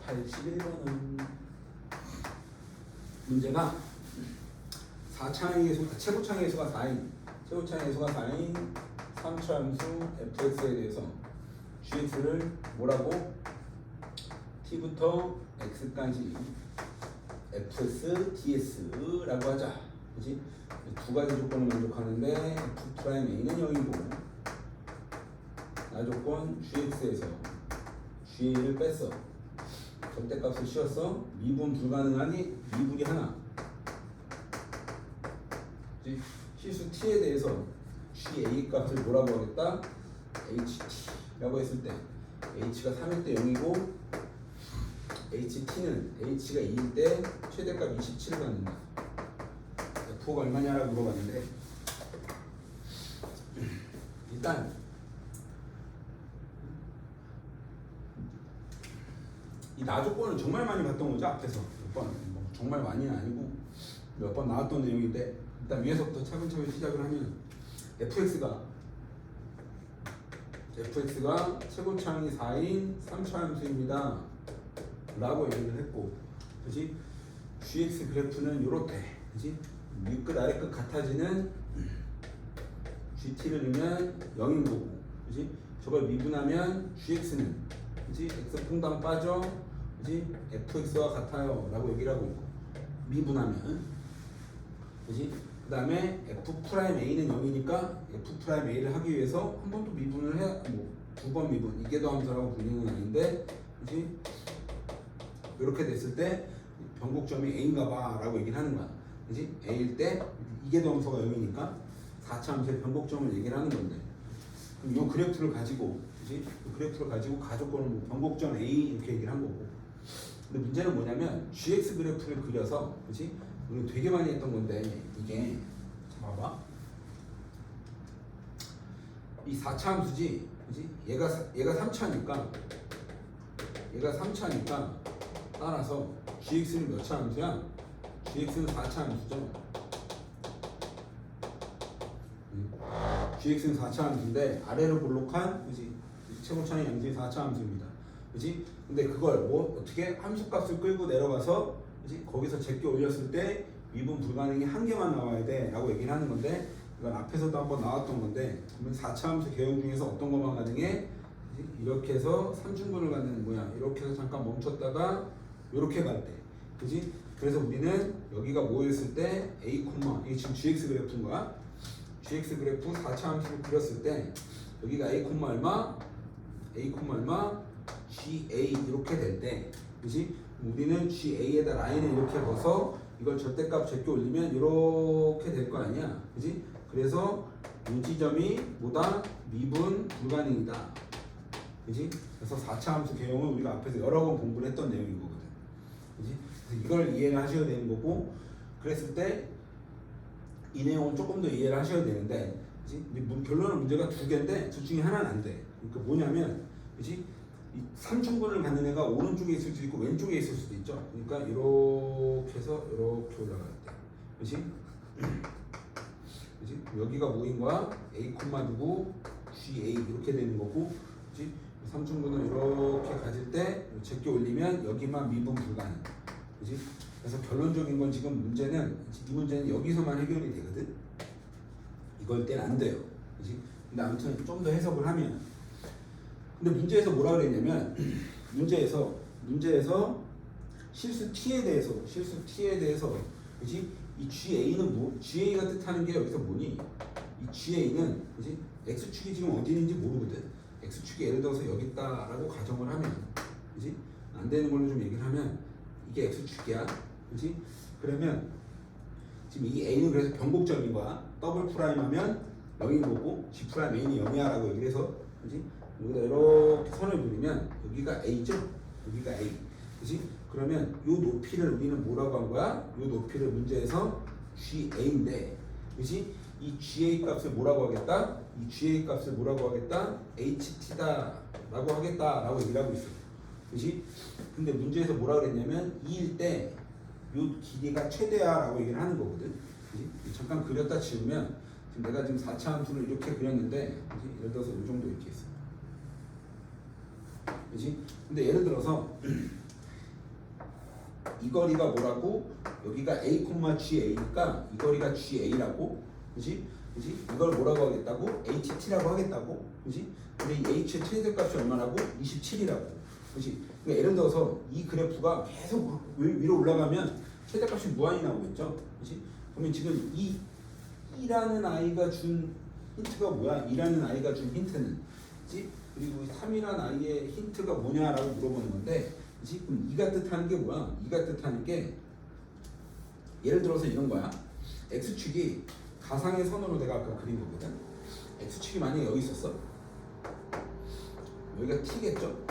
81번은 문제가 4차항의 수, 최고차항의 수가 4인 최고차항의 수가 4인 3차 함수 fx에 대해서 gx를 뭐라고? t부터 x까지 fs, ds라고 하자. 그치? 두 가지 조건을 만족하는데 f'a는 0이고, 나 조건 gx에서 ga를 뺐어. 절대값을 씌웠어. 미분 불가능하니 미분이 하나. 실수 t에 대해서 ga 값을 뭐라고 하겠다? ht라고 했을 때 h가 3일 때 0이고 ht는 h가 2일 때 최대값 27을 갖는다. f가 얼마냐라고 물어봤는데, 일단 이 나조건은 정말 많이 봤던 거죠. 앞에서 몇 번, 뭐 정말 많이는 아니고 몇 번 나왔던 내용인데, 일단 위에서부터 차근차근 시작을 하면 fx가 최고차항이 4인 3차 함수입니다 라고 얘기를 했고, 그치? gx 그래프는 요렇게, 그치? 위끝 아래끝 같아지는 gt를 넣으면 0인 거고, 그치? 저걸 미분하면 gx는, 그치? x 퐁당 빠져, 그치? fx와 같아요 라고 얘기를 하고 있고, 미분하면, 그치? 그 다음에 f'a는 0이니까 f'a를 하기 위해서 한 번 더 미분을 해, 뭐 두 번 미분, 이계도함수라고 불리는 건 아닌데, 그치? 이렇게 됐을 때 변곡점이 a인가 봐 라고 얘기를 하는 거야. 그치? a일 때 이계도함수가 0이니까 4차 함수의 변곡점을 얘기를 하는 건데, 그럼 이 그래프를 가지고, 그치? 이 그래프를 가지고 가족권은 뭐 변곡점 a 이렇게 얘기를 한 거고, 근데 문제는 뭐냐면 gx 그래프를 그려서, 그치? 우리 되게 많이 했던 건데, 이게 봐봐, 이 4차 함수지, 그치? 얘가 3차니까 따라서 gx는 몇 차 함수야? gx는 4차 함수죠. gx는 4차 함수인데 아래로 볼록한, 그치? 최고차는 양수의 4차 함수입니다. 그지? 근데 그걸 뭐 어떻게 함수값을 끌고 내려가서 그지? 거기서 제껴 올렸을 때 미분 불가능이 한 개만 나와야 돼 라고 얘기를 하는 건데 이건 앞에서도 한번 나왔던 건데 그러면 4차 함수 개형 중에서 어떤 것만 가능해? 그지? 이렇게 해서 삼중분을 갖는 모양 이렇게 해서 잠깐 멈췄다가 이렇게 갈 때 그지? 그래서 우리는 여기가 뭐였을 때 a, 이게 지금 gx 그래프인 거야. gx 그래프 4차 함수를 그렸을 때 여기가 a, 얼마? a, 얼마? ga 이렇게 될 때 그지? 우리는 ga에다 라인을 이렇게 넣어서 이걸 절대값 제껴 올리면 이렇게 될 거 아니야. 그지? 그래서 이 지점이 뭐다? 미분 불가능이다. 그지? 그래서 4차 함수 개형은 우리가 앞에서 여러 번 공부를 했던 내용인 거거든. 그지? 그래서 이걸 이해를 하셔야 되는 거고 그랬을 때 이 내용은 조금 더 이해를 하셔야 되는데 그지? 결론은 문제가 두 개인데 둘 중에 하나는 안 돼. 그러니까 뭐냐면 그지? 이 삼중분을 갖는 애가 오른쪽에 있을 수도 있고 왼쪽에 있을 수도 있죠. 그러니까 이렇게 해서 이렇게 올라갈 때 그지? 그지? 여기가 뭐인 거야? a, 누구? ga 이렇게 되는 거고 그지? 삼중분을 이렇게 가질 때 제껴 올리면 여기만 미분 불가능. 그지? 그래서 결론적인 건 지금 문제는 이 문제는 여기서만 해결이 되거든. 이걸 때는 안 돼요. 그지? 근데 아무튼 좀 더 해석을 하면 근데 문제에서 뭐라 그랬냐면 문제에서 실수 t에 대해서 그지? 이 GA는 뭐? GA가 뜻하는 게 여기서 뭐니? 이 GA는 그지? x축이 지금 어디 있는지 모르거든. x축이 예를 들어서 여기 있다라고 가정을 하면 그지? 안 되는 걸로 좀 얘기를 하면 이게 x축이야. 그지? 그러면 지금 이 a는 그래서 변곡점인 거야. 더블 프라임 하면 0인 거고 g 프라임 a는 0이야 라고 얘기를 해서 그지? 여기다 이렇게 선을 그리면 여기가 a죠? 여기가 a. 그지? 그러면 이 높이를 우리는 뭐라고 한 거야? 이 높이를 문제에서 GA인데, 그지? 이 GA 값을 뭐라고 하겠다? 이 GA 값을 뭐라고 하겠다? HT다라고 하겠다라고 얘기를 하고 있어. 그지? 근데 문제에서 뭐라 그랬냐면 2일 때 이 길이가 최대야라고 얘기를 하는 거거든. 그지? 잠깐 그렸다 치우면 지금 내가 지금 4차 함수를 이렇게 그렸는데, 그지? 예를 들어서 이 정도 이렇게 있어. 그지? 근데 예를 들어서 이 거리가 뭐라고? 여기가 a, ga니까 이 거리가 ga라고, 그지? 그지? 이걸 뭐라고 하겠다고? ht라고 하겠다고, 그지? 근데 이 h의 최대값이 얼마라고? 27이라고, 그지? 그러니까 예를 들어서 이 그래프가 계속 위로 올라가면 최대값이 무한히 나오겠죠, 그지? 그러면 지금 이라는 아이가 준 힌트가 뭐야? 2라는 아이가 준 힌트는, 그지? 그리고 3이라는 아이의 힌트가 뭐냐라고 물어보는 건데, 지금 2가 뜻하는 게 뭐야? 2가 뜻하는 게 예를 들어서 이런 거야. x축이 가상의 선으로 내가 아까 그린 거거든. x축이 만약에 여기 있었어. 여기가 t겠죠?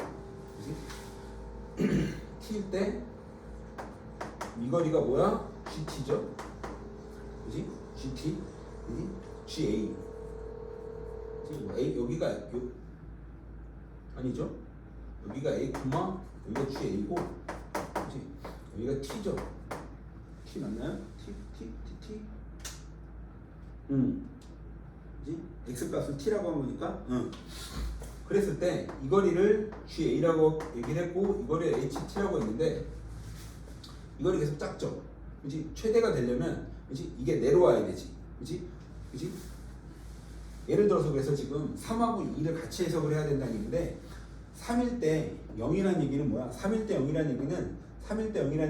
그지? t일 때 이 거리가 뭐야? gt죠? 그지? gt, 그지? ga. 그지? a 여기가 아니죠? 여기가 a, 여기가 GA고, 그치? 여기가 T죠? T 맞나요? T? 그치? X값을 T라고 한 거니까, 그랬을 때, 이 거리를 GA라고 얘기를 했고, 이 거리를 HT라고 했는데, 이 거리 계속 작죠? 그치? 최대가 되려면, 그치? 이게 내려와야 되지. 그치? 그치? 예를 들어서 그래서 지금 3하고 2를 같이 해석을 해야 된다는 얘기인데, 3일 때 0이라는 얘기는 뭐야? 3일 때 0이라는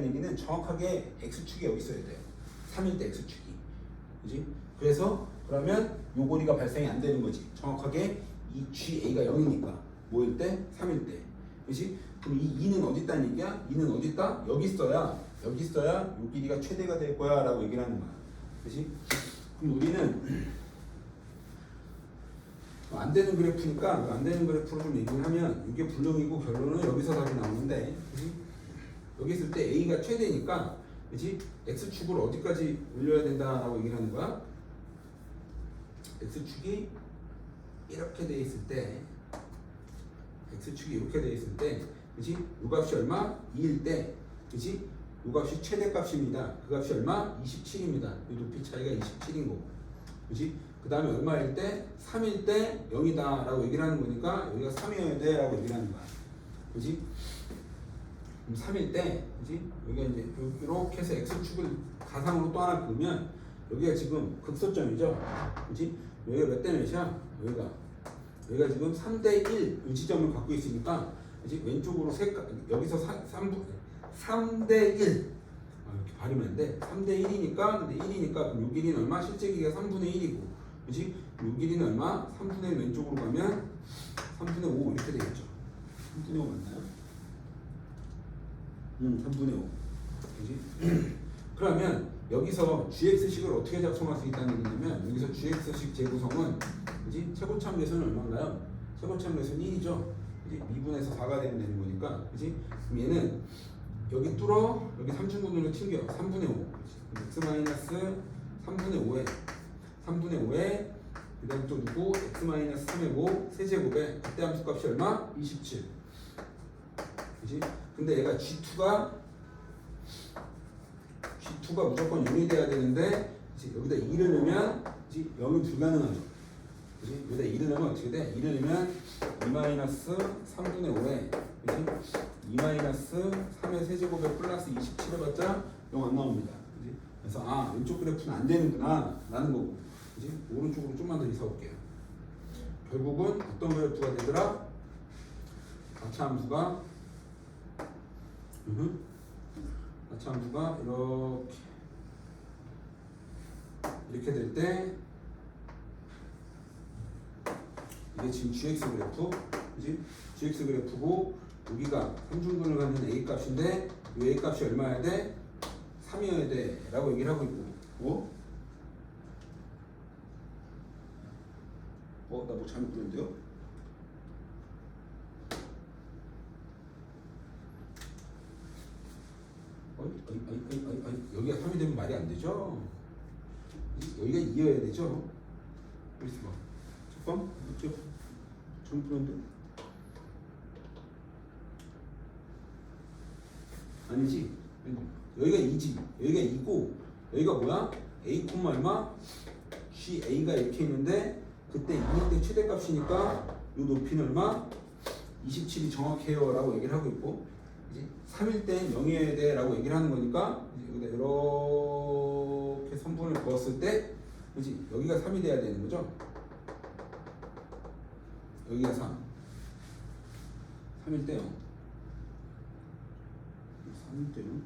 얘기는 정확하게 x축이 여기 있어야 돼요. 3일 때 x축이. 그지? 그래서 그러면 요 거리가 발생이 안 되는 거지. 정확하게 이 GA가 0이니까. 뭐일 때? 3일 때. 그지? 그럼 이 2는 어디 있다는 얘기야? 2는 어디 있다? 여기 있어야 요 길이가 최대가 될 거야 라고 얘기를 하는 거야. 그지? 그럼 우리는 안 되는 그래프니까 안 되는 그래프로 좀 얘기를 하면 이게 불능이고 결론은 여기서 답이 나오는데, 그치? 여기 있을 때 a가 최대니까, 그치? x축을 어디까지 올려야 된다라고 얘기를 하는 거야? x축이 이렇게 돼 있을 때, 그치? 요 값이 얼마? 2일 때, 그치? 요 값이 최대값입니다. 그 값이 얼마? 27입니다. 이 높이 차이가 27인 거고, 그치? 그 다음에 얼마일 때? 3일 때 0이다 라고 얘기를 하는 거니까 여기가 3이어야 돼 라고 얘기를 하는 거야. 그지? 그럼 3일 때, 그지? 여기가 이제 이렇게 해서 x축을 가상으로 또 하나 그으면 여기가 지금 극소점이죠. 그지? 여기가 몇 대 몇이야? 여기가 지금 3대 1 지점을 갖고 있으니까 그지? 왼쪽으로 여기서 3대 1 이렇게 발음이 안 돼. 3대 1이니까 근데 1이니까 그럼 요 길이는 얼마? 실제 길이가 3분의 1이고 그지? 요 길이는 얼마? 3분의 1 왼쪽으로 가면 3분의 5 이렇게 되겠죠. 3분의 5 맞나요? 3분의 5 그지? 그러면 여기서 gx식을 어떻게 작성할 수 있다는 얘기냐면 여기서 gx식 재구성은 그지? 최고참 계수는 얼마인가요? 최고참 계수는 1이죠. 그지? 미분에서 4가 되는 거니까 그지? 그럼 얘는 여기 뚫어 여기 3중분으로 튕겨 3분의 5 x 마이너스 3분의 5에 그 다음 또 누구? x 마이너스 3의 5 세제곱에 그때 함수값이 얼마? 27 그지? 근데 얘가 G2가 무조건 0이 돼야 되는데 그치? 여기다 2를 넣으면 그치? 0이 불가능하죠. 그치? 여기다 2를 넣으면 어떻게 돼? 2를 넣으면 2-3분의 5에 그치? 2-3의 세제곱에 플러스 27 해봤자 0 안 나옵니다. 그치? 그래서 왼쪽 그래프는 안 되는구나 라는 거고 그치? 오른쪽으로 좀만 더 이사올게요. 결국은 어떤 그래프가 되더라? 가차함수가 가차함수가 이렇게 될 때 이게 지금 GX 그래프 그지? GX 그래프고 여기가 삼중근을 갖는 A 값인데 이 A 값이 얼마여야 돼? 3이어야 돼 라고 얘기를 하고 있고 나 뭐 잘못 그렸는데요? 여기가 3이 되면 말이 안 되죠? 여기가 2여야 되죠? 그래서 봐. 잠깐, 잘못 그렸는데? 아니지? 여기가 2지. 여기가 2고, 여기가 뭐야? A, 얼마? GA가 이렇게 있는데, 그때 2일 때 최대값이니까, 이 높이는 얼마? 27이 정확해요. 라고 얘기를 하고 있고, 3일 땐 0이어야 돼 라고 얘기를 하는 거니까 여기다 이렇게 선분을 그었을 때 그치? 여기가 3이 돼야 되는 거죠. 여기가 3일 때 0 3일 때 0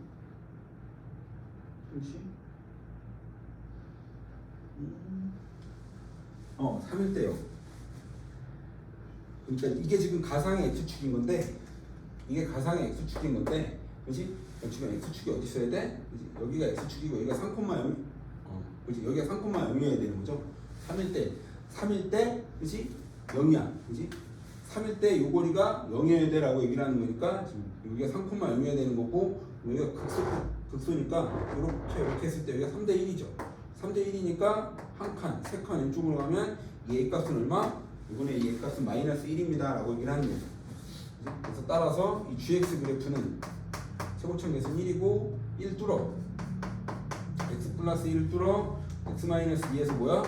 그렇지? 3일 때 0 그러니까 이게 지금 가상의 x축인 건데 이게 가상의 x축인 건데, 그렇지? 지금 x축이 어디 있어야 돼? 그치? 여기가 x축이고 여기가 3,0, 그렇지? 여기가 3,0이어야 되는 거죠. 3일 때, 그렇지? 0이야, 그렇지? 3일 때 요 거리가 0이어야 돼라고 얘기를 하는 거니까 지금 여기가 3,0이어야 되는 거고 여기가 극소니까 이렇게 했을 때 여기가 3대 1이죠. 3대 1이니까 한 칸, 세 칸 왼쪽으로 가면 이 a 값은 얼마? 이번에 이 a 값은 마이너스 1입니다라고 얘기를 하는 거죠. 그래서 따라서 이 GX 그래프는 최고점 계수는 1이고 1 뚫어 X 플러스 1을 뚫어 X 마이너스 2에서 뭐야?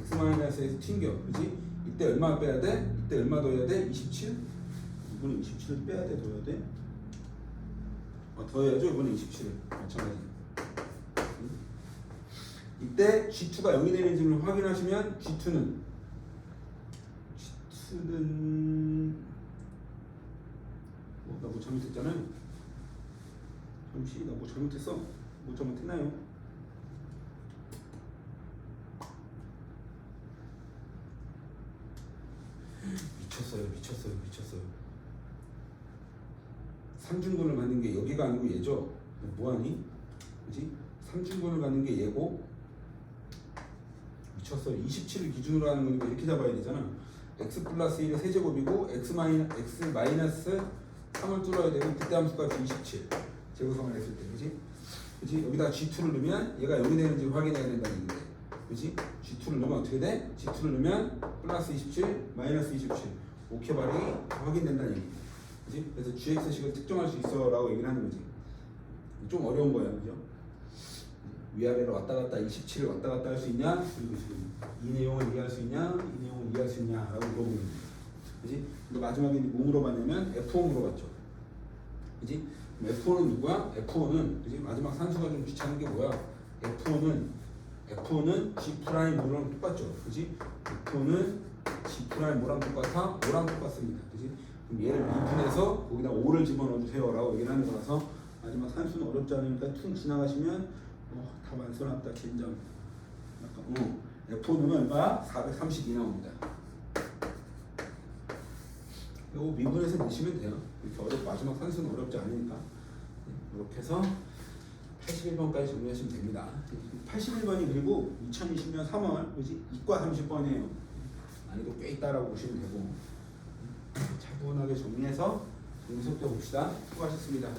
X 마이너스에서 튕겨 그치? 이때 얼마 빼야 돼? 이때 얼마 더해야 돼? 27? 이번에 27을 빼야 돼? 더해야 돼? 더해야죠 이번에 27을 마찬가지 이때 G2가 0이 되는지를 확인하시면 G2는 나 뭐 잘못했잖아요. 잠시 나 뭐 잘못했어. 뭐 잘못했나요? 미쳤어요. 삼중분을 갖는 게 여기가 아니고 얘죠. 뭐하니? 그지? 삼중분을 갖는 게 얘고 미쳤어요. 27을 기준으로 하는 거니까 이렇게 잡아야 되잖아. x 플러스 1의 세제곱이고 x 마이너스 3을 뚫어야 되고 그때 함수값이 27 재구성을 했을 때 그치? 여기다 G2를 넣으면 얘가 0이 되는지 확인해야 된다는 얘기인데 그치? G2를 넣으면 어떻게 돼? G2를 넣으면 플러스 27 마이너스 27 오케이 발이 확인된다는 얘기죠. 그치? 그래서 GX식을 특정할 수 있어 라고 얘기를 하는 거지. 좀 어려운 거야 그죠? 위아래로 왔다 갔다 27을 왔다 갔다 할 수 있냐? 그리고 지금 이 내용을 이해할 수 있냐? 이 내용을 이해할 수 있냐라고 물어보는 거지. 그지? 근데 마지막에 뭐 물어봤냐면 F5 물어봤죠. 그지? F5는 누구야? F5는 그지? 마지막 산수가 좀 귀찮은 게 뭐야? F5는 G 프라임이랑 똑같죠. 그지? F5는 G 프라임 뭐랑 똑같아? 5랑 똑같습니다. 그지? 그럼 얘를 미분해서 거기다 5를 집어넣어 주세요라고 얘기를 하는 거라서 마지막 산수는 어렵지 않으니까 퉁 지나가시면 답 안 써놨다 젠장. 약간 F5는 얼마? 432 나옵니다. 이거 미분해서 내시면 돼요. 이렇게 마지막 산수는 어렵지 않으니까. 이렇게 해서 81번까지 정리하시면 됩니다. 81번이 그리고 2020년 3월 그지? 이과 30번이에요. 난이도 꽤 있다라고 보시면 되고 차분하게 정리해서 정리속도 봅시다. 수고하셨습니다.